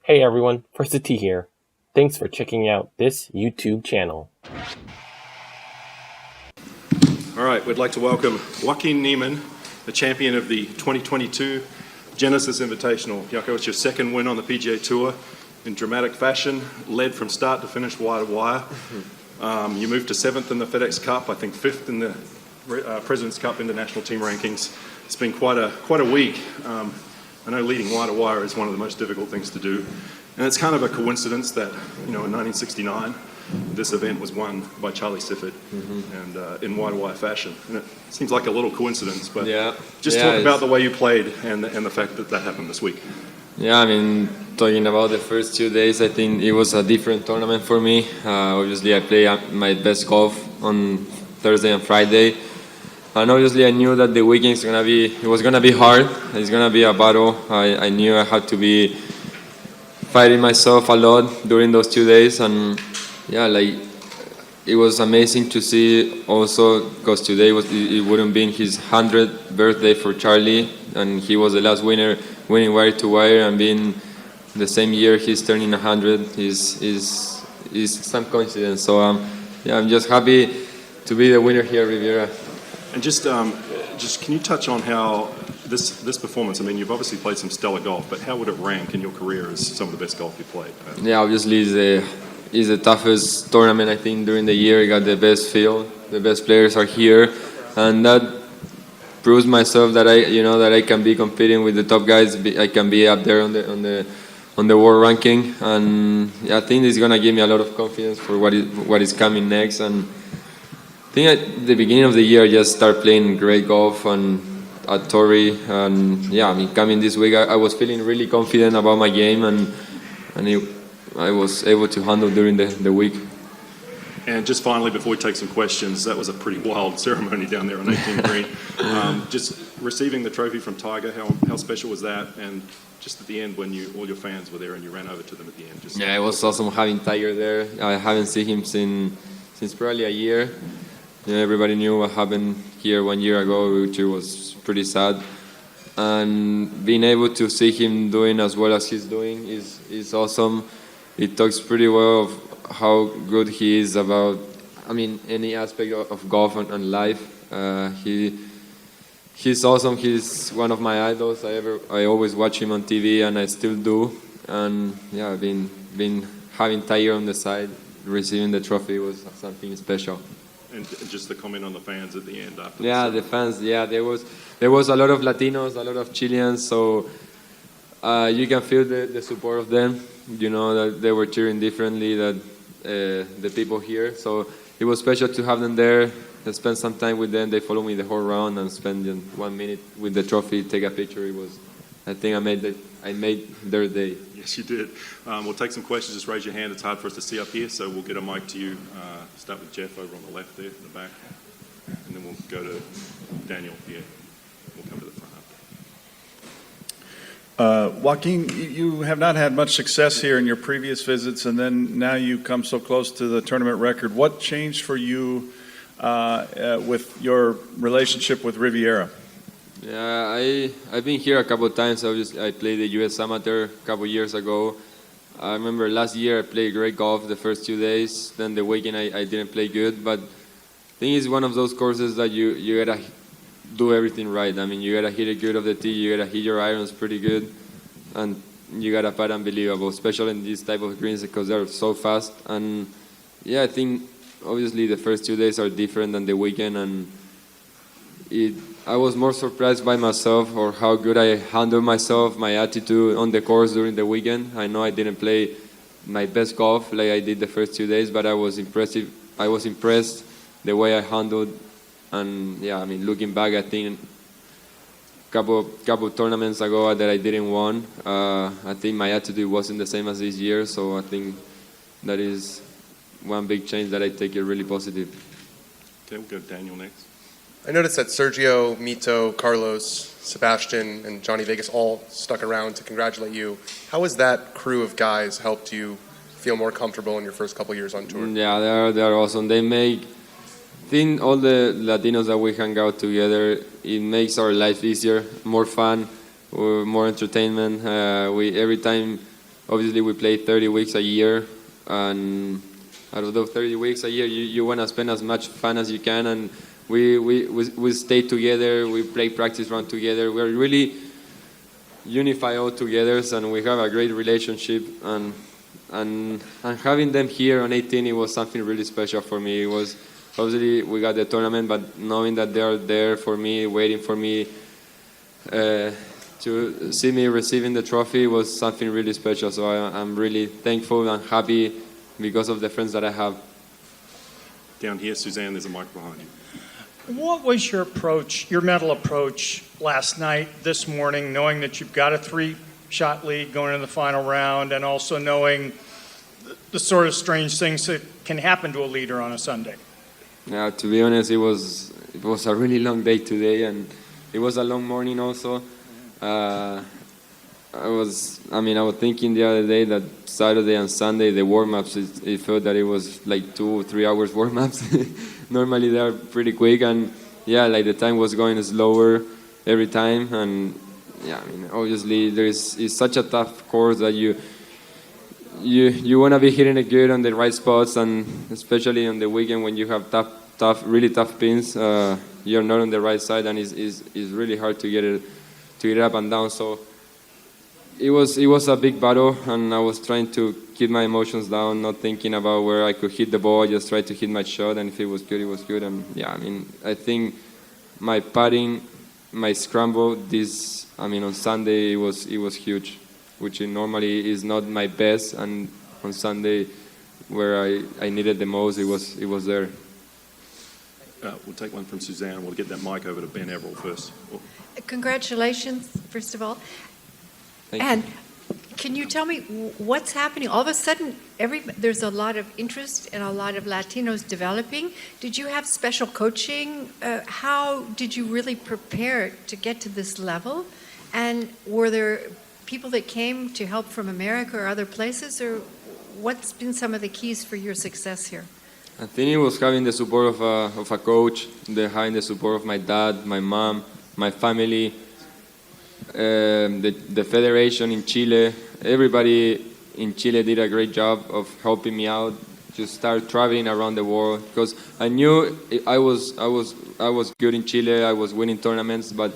Hey everyone, First T here. Thanks for checking out this YouTube channel. All right, we'd like to welcome Joaquin Niemann, the champion of the 2022 Genesis Invitational. Jaco, it's your second win on the PGA Tour in dramatic fashion, led from start to finish wire to wire. You moved to 7th in the FedEx Cup, I think 5th in the President's Cup International Team Rankings. It's been quite a week. I know leading wire to wire is one of the most difficult things to do. And it's kind of a coincidence that, in 1969, this event was won by Charlie Sifford and in wire to wire fashion. And it seems like a little coincidence, but talk about the way you played and the fact that that happened this week. Yeah, I mean, talking about the first 2 days, I think it was a different tournament for me. Obviously, I played my best golf on Thursday and Friday. And obviously, I knew that the weekend was gonna be hard. It's gonna be a battle. I knew I had to be fighting myself a lot during those 2 days, and it was amazing to see also because today it wouldn't been his 100th birthday for Charlie, and he was the last winner winning wire to wire, and being the same year he's turning 100 is some coincidence. So I'm just happy to be the winner here at Riviera. And just can you touch on how this performance, I mean, you've obviously played some stellar golf, but how would it rank in your career as some of the best golf you played? Yeah, obviously it's the toughest tournament, I think, during the year. You got the best field, the best players are here, and that proves myself that I can be competing with the top guys. I can be up there on the world ranking, and I think it's gonna give me a lot of confidence for what is coming next. And I think at the beginning of the year, I just start playing great golf at Torrey, and coming this week, I was feeling really confident about my game, and I was able to handle during the week. And just finally, before we take some questions, that was a pretty wild ceremony down there on 18 Green. Just receiving the trophy from Tiger, how special was that? And just at the end, when all your fans were there and you ran over to them at the end. It was awesome having Tiger there. I haven't seen him since probably a year. Everybody knew what happened here 1 year ago, which was pretty sad. And being able to see him doing as well as he's doing is awesome. It talks pretty well of how good he is about, any aspect of golf and life. He's awesome. He's one of my idols. I always watch him on TV, and I still do. And I've been having Tiger on the side, receiving the trophy was something special. And just the comment on the fans at the end after. The fans. There was a lot of Latinos, a lot of Chileans, so you can feel the support of them. That they were cheering differently than the people here. So it was special to have them there. I spent some time with them. They followed me the whole round and spent 1 minute with the trophy, take a picture. I think I made their day. Yes, you did. We'll take some questions. Just raise your hand. It's hard for us to see up here, so we'll get a mic to you. Start with Jeff over on the left there in the back, and then we'll go to Daniel here. We'll come to the front after. Joaquin, you have not had much success here in your previous visits, and then now you come so close to the tournament record. What changed for you with your relationship with Riviera? I've been here a couple of times. Obviously, I played the U.S. Amateur a couple of years ago. I remember last year I played great golf the first 2 days. Then the weekend I didn't play good. But I think it's one of those courses that you gotta do everything right. You gotta hit it good off the tee. You gotta hit your irons pretty good, and you gotta putt unbelievable, especially in these type of greens because they're so fast. And I think obviously the first 2 days are different than the weekend, and I was more surprised by myself or how good I handled myself, my attitude on the course during the weekend. I know I didn't play my best golf like I did the first 2 days, but I was impressed the way I handled. And looking back, I think couple tournaments ago that I didn't win, I think my attitude wasn't the same as this year. So I think that is one big change that I take it really positive. Okay, we'll go to Daniel next. I noticed that Sergio, Mito, Carlos, Sebastian, and Johnny Vegas all stuck around to congratulate you. How has that crew of guys helped you feel more comfortable in your first couple years on tour? Yeah, they are awesome. They make think all the Latinos that we hang out together, it makes our life easier, more fun, more entertainment. We every time obviously we play 30 weeks a year, and out of those 30 weeks a year, you want to spend as much fun as you can, and we stay together, we play practice round together, we're really unified all together, and we have a great relationship, and having them here on 18, it was something really special for me. It was, obviously we got the tournament, but knowing that they are there for me, waiting for me, to see me receiving the trophy was something really special. So I'm really thankful and happy because of the friends that I have. Down here, Suzanne, there's a mic behind you. What was your approach, your mental approach last night, this morning, knowing that you've got a 3-shot lead going into the final round, and also knowing the sort of strange things that can happen to a leader on a Sunday? Yeah, to be honest, it was a really long day today, and it was a long morning also. I was thinking the other day that Saturday and Sunday, the warm-ups, it felt that it was like 2 or 3 hours warm-ups. Normally they are pretty quick, and yeah, like the time was going slower every time, and yeah, I mean, obviously it's such a tough course that you want to be hitting it good on the right spots, and especially on the weekend when you have really tough pins, you're not on the right side, and it's really hard to get it up and down. So it was a big battle, and I was trying to keep my emotions down, not thinking about where I could hit the ball. I just tried to hit my shot, and if it was good, it was good. And yeah, I mean, I think my putting, my scramble, on Sunday it was huge, which normally is not my best, and on Sunday, where I needed the most, it was there. We'll take one from Suzanne. We'll get that mic over to Ben Everell first. Congratulations, first of all. Thank And you. can you tell me what's happening? All of a sudden, there's a lot of interest and a lot of Latinos developing. Did you have special coaching? How did you really prepare to get to this level? And were there people that came to help from America or other places? Or what's been some of the keys for your success here? I think it was having the support of a coach, having the support of my dad, my mom, my family, the federation in Chile. Everybody in Chile did a great job of helping me out to start traveling around the world, because I knew I was good in Chile. I was winning tournaments, but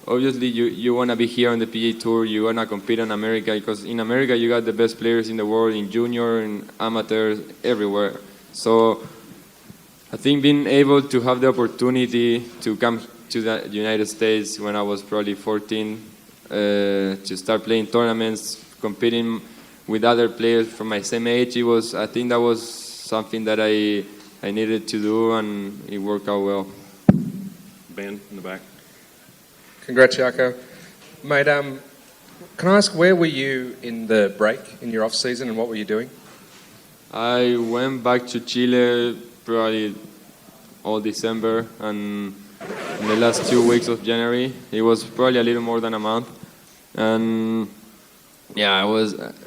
obviously you want to be here on the PGA Tour. You want to compete in America, because in America you got the best players in the world, in junior and amateurs, everywhere. So I think being able to have the opportunity to come to the United States when I was probably 14, to start playing tournaments, competing with other players from my same age, I think that was something that I needed to do, and it worked out well. Ben in the back. Congrats, Jaco. Mate, can I ask, where were you in the break, in your off-season, and what were you doing? I went back to Chile probably all December, and in the last 2 weeks of January. It was probably a little more than a month. And yeah,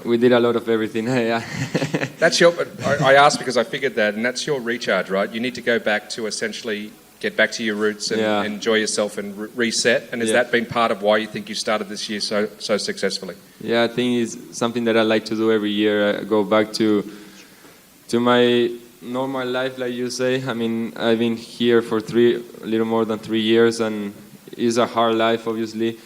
we did a lot of everything. That's I asked because I figured that, and that's your recharge, right? You need to go back to essentially get back to your roots and enjoy yourself and reset. And has that been part of why you think you started this year so successfully? Yeah, I think it's something that I like to do every year. I go back to my normal life, like you say. I mean, I've been here for a little more than 3 years, and it's a hard life, obviously.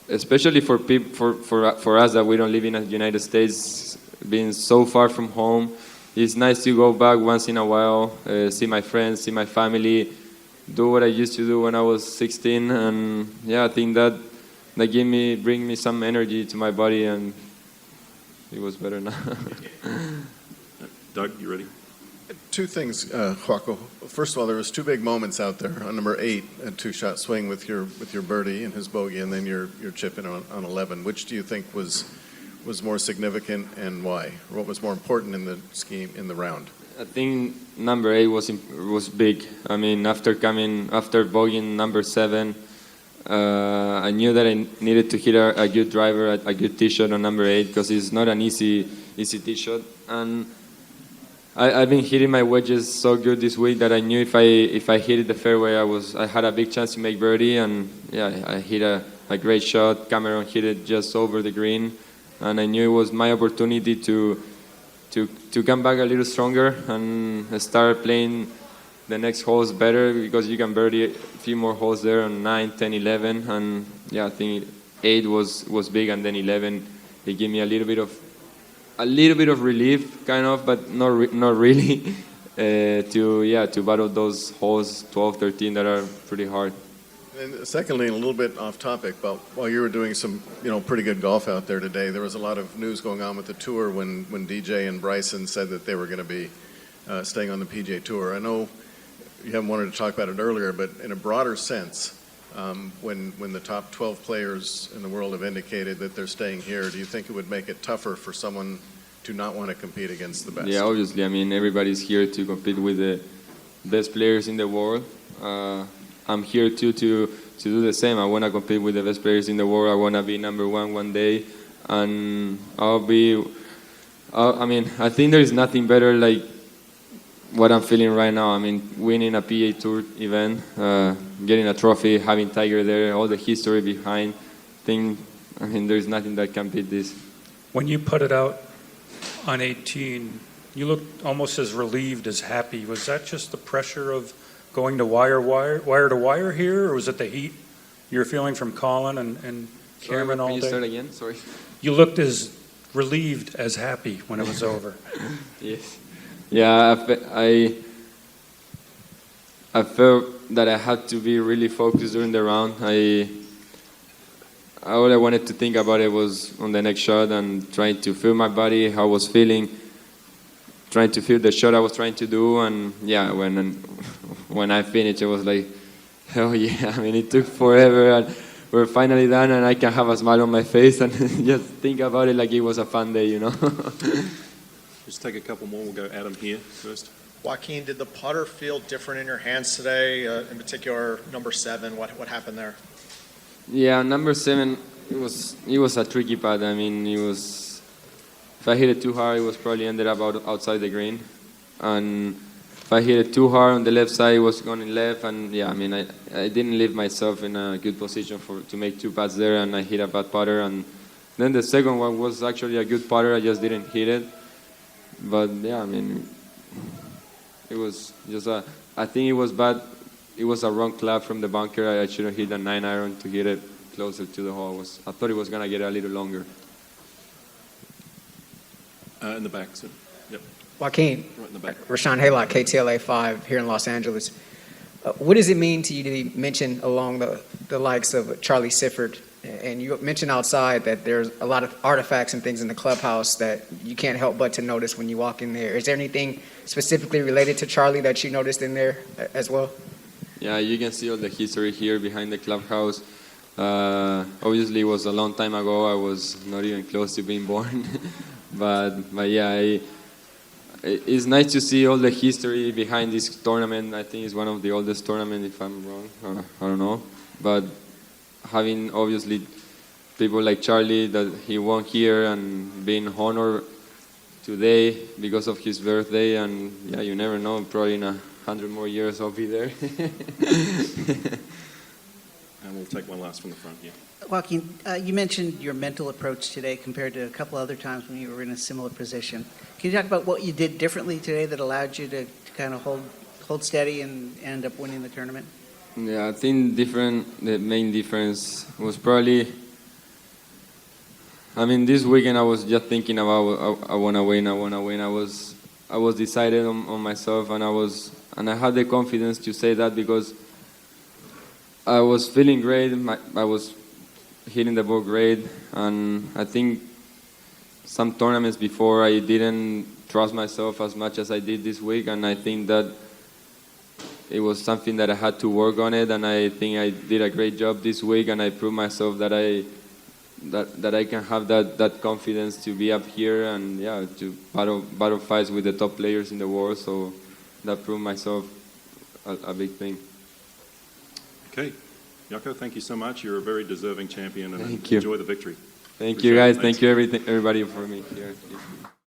Especially for people, for us that we don't live in the United States, being so far from home. It's nice to go back once in a while, see my friends, see my family, do what I used to do when I was 16, and yeah, I think that bring me some energy to my body, and it was better now. Doug, you ready? Two things, Joaco. First of all, there was 2 big moments out there. On number 8, a 2-shot swing with your birdie and his bogey, and then your chip in on 11. Which do you think was more significant, and why? What was more important in the scheme in the round? I think number 8 was big. I mean, after bogeying number 7, I knew that I needed to hit a good driver, a good tee shot on number 8, because it's not an easy tee shot. And I've been hitting my wedges so good this week that I knew if I hit it the fairway, I had a big chance to make birdie, and yeah, I hit a a great shot. Cameron hit it just over the green, and I knew it was my opportunity to come back a little stronger and start playing the next holes better, because you can birdie a few more holes there on 9, 10, 11, and yeah, I think 8 was big, and then 11 it gave me a little bit of relief, kind of, but not really, to battle those holes 12, 13 that are pretty hard. And secondly, a little bit off topic, but while you were doing some, pretty good golf out there today, there was a lot of news going on with the tour when DJ and Bryson said that they were going to be staying on the PGA Tour. I know you haven't wanted to talk about it earlier, but in a broader sense, when the top 12 players in the world have indicated that they're staying here, do you think it would make it tougher for someone to not want to compete against the best? Yeah, obviously. I mean, everybody's here to compete with the best players in the world. I'm here too to do the same. I want to compete with the best players in the world. I want to be number one day, and I think there is nothing better like what I'm feeling right now. I mean, winning a PGA Tour event, getting a trophy, having Tiger there, all the history behind thing. I mean, there's nothing that can beat this. When you put it out on 18, you looked almost as relieved as happy. Was that just the pressure of going to wire to wire here, or was it the heat you're feeling from Colin and Cameron all day? Can you start again? Sorry. You looked as relieved as happy when it was over. Yes. Yeah, I felt that I had to be really focused during the round. All I wanted to think about it was on the next shot and trying to feel my body, how I was feeling, trying to feel the shot I was trying to do, and yeah, when I finished, it was like, hell yeah. I mean, it took forever, and we're finally done, and I can have a smile on my face and just think about it like it was a fun day, Just take a couple more. We'll go Adam here first. Joaquin, did the putter feel different in your hands today? In particular, number 7. What happened there? Yeah, number 7. It was a tricky putt. I mean, if I hit it too hard, it was probably ended up outside the green, and if I hit it too hard on the left side, it was going left. And yeah, I mean, I didn't leave myself in a good position to make 2 putts there, and I hit a bad putter. And then the second one was actually a good putter. I just didn't hit it. But yeah, I mean, it was just I think it was bad. It was a wrong club from the bunker. I should have hit a 9-iron to hit it closer to the hole. I thought it was going to get a little longer. In the back, sir. Yep. Joaquin, Right in the back. Rashawn Haylock, KTLA 5 here in Los Angeles. What does it mean to you to be mentioned along the likes of Charlie Sifford? And you mentioned outside that there's a lot of artifacts and things in the clubhouse that you can't help but to notice when you walk in there. Is there anything specifically related to Charlie that you noticed in there as well? Yeah, you can see all the history here behind the clubhouse. Obviously, it was a long time ago. I was not even close to being born. but yeah, it's nice to see all the history behind this tournament. I think it's one of the oldest tournaments, if I'm wrong. I don't know. But having, obviously, people like Charlie that he won here and being honored today because of his birthday. And yeah, you never know, probably in 100 more years I'll be there. And we'll take one last from the front here. Joaquin, you mentioned your mental approach today compared to a couple other times when you were in a similar position. Can you talk about what you did differently today that allowed you to kind of hold steady and end up winning the tournament? Yeah, I think the main difference was probably, I mean, this weekend I was just thinking about I want to win. I was decided on myself, and I had the confidence to say that because I was feeling great. I was hitting the ball great, and I think some tournaments before I didn't trust myself as much as I did this week, and I think that it was something that I had to work on it, and I think I did a great job this week, and I proved myself that I can have that confidence to be up here and yeah, to battle fights with the top players in the world. So that proved myself a big thing. Okay. Yako, thank you so much. You're a very deserving champion, and Thank you. Enjoy the victory. Thank you, guys. Thank you, everybody, for me here.